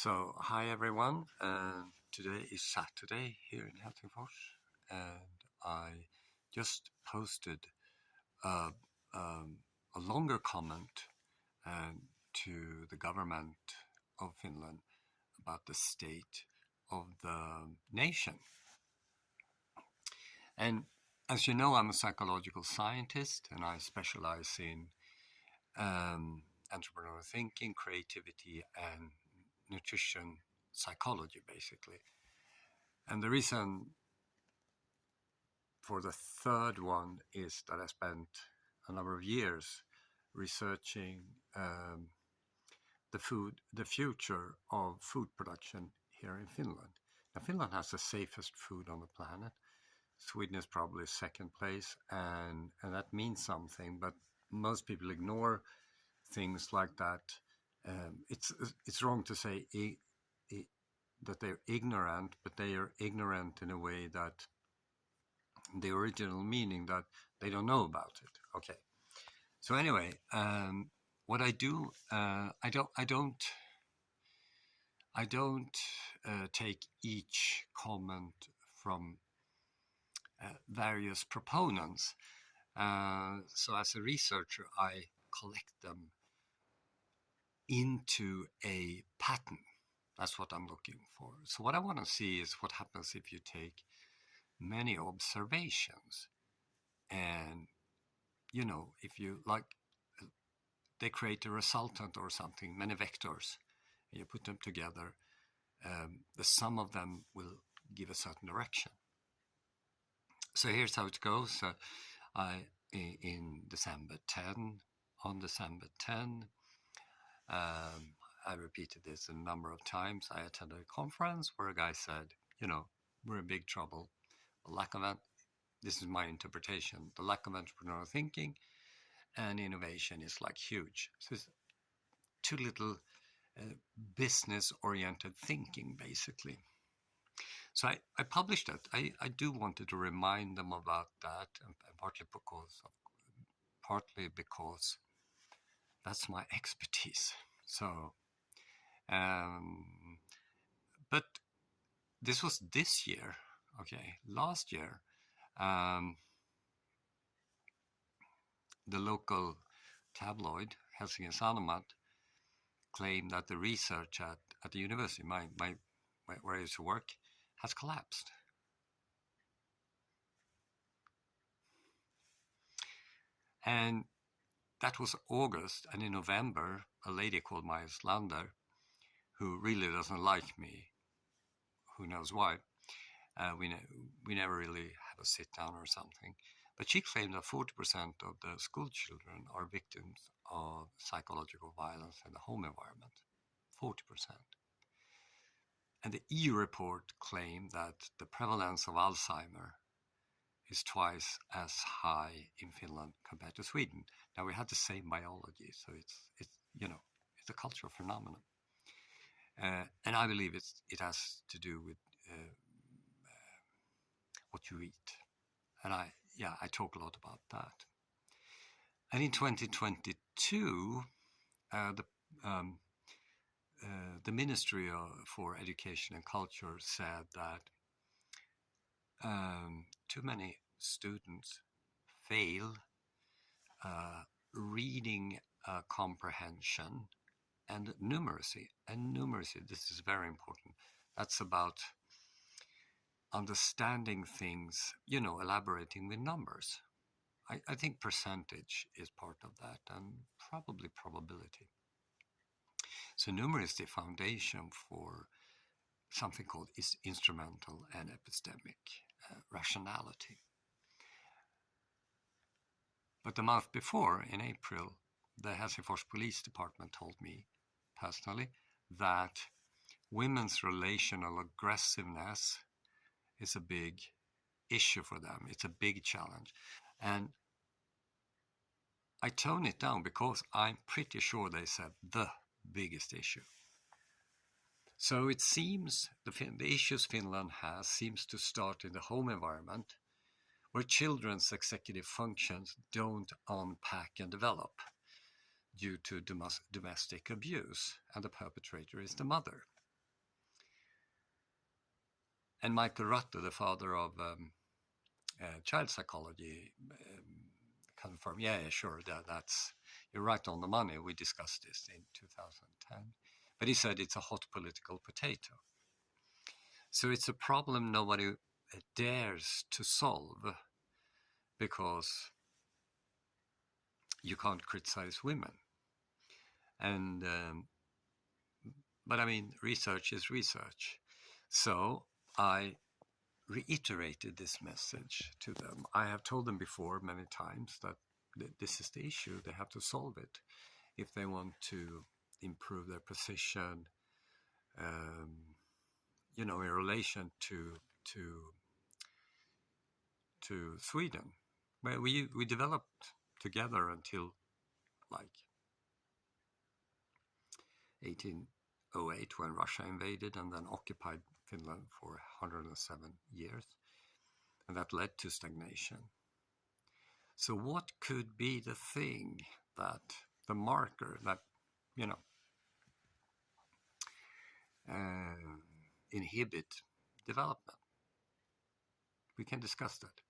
Hi everyone. Today is Saturday here in Helsingfors, and I just posted a, a longer comment to the government of Finland about the state of the nation. And as you know, I'm a psychological scientist, and I specialize in entrepreneurial thinking, creativity, and nutrition psychology, basically. And the reason for the third one is that I spent a number of years researching the future of food production here in Finland. Now, Finland has the safest food on the planet. Sweden is probably second place, and that means something, but most people ignore things like that. It's wrong to say that they're ignorant, but they are ignorant in a way that the original meaning that they don't know about it. Okay. So anyway, what I do, I don't take each comment from various proponents. So as a researcher, I collect them into a pattern. That's what I'm looking for. So what I want to see is what happens if you take many observations, and if you like, they create a resultant or something, many vectors, and you put them together, the sum of them will give a certain direction. So here's how it goes. On December 10, I repeated this a number of times. I attended a conference where a guy said, we're in big trouble. This is my interpretation, the lack of entrepreneurial thinking and innovation is like huge. So it's too little business-oriented thinking, basically. So I published it. I do wanted to remind them about that, and partly because that's my expertise. So, but this was this year. Okay, last year, the local tabloid Helsingin Sanomat claimed that the research at the university, where I used to work, has collapsed. And that was August, and in November, a lady called Maja Slander, who really doesn't like me, who knows why, we never really have a sit down or something, but she claimed that 40% of the school children are victims of psychological violence in the home environment. 40%. And the EU report claimed that the prevalence of Alzheimer is twice as high in Finland compared to Sweden. Now, we had the same biology, so it's a cultural phenomenon, and I believe it has to do with what you eat, and I talk a lot about that. And in 2022, the Ministry for Education and Culture said that too many students fail reading comprehension and numeracy. And numeracy, this is very important. That's about understanding things, elaborating with numbers. I think percentage is part of that, and probably probability. So numeracy is the foundation for something called instrumental and epistemic rationality. But the month before, in April, the Helsingfors Police Department told me personally that women's relational aggressiveness is a big issue for them. It's a big challenge. And I tone it down because I'm pretty sure they said the biggest issue. So it seems the issues Finland has seems to start in the home environment, where children's executive functions don't unpack and develop due to domestic abuse, and the perpetrator is the mother. And Michael Rutter, the father of child psychology, confirmed, yeah, sure, that's you're right on the money. We discussed this in 2010. But he said it's a hot political potato. So it's a problem nobody dares to solve because you can't criticize women. And but I mean, research is research. So I reiterated this message to them. I have told them before many times that this is the issue. They have to solve it if they want to improve their position, in relation to Sweden, where we developed together until like 1808 when Russia invaded and then occupied Finland for 107 years, and that led to stagnation. So what could be the thing that the marker that inhibit development? We can discuss that.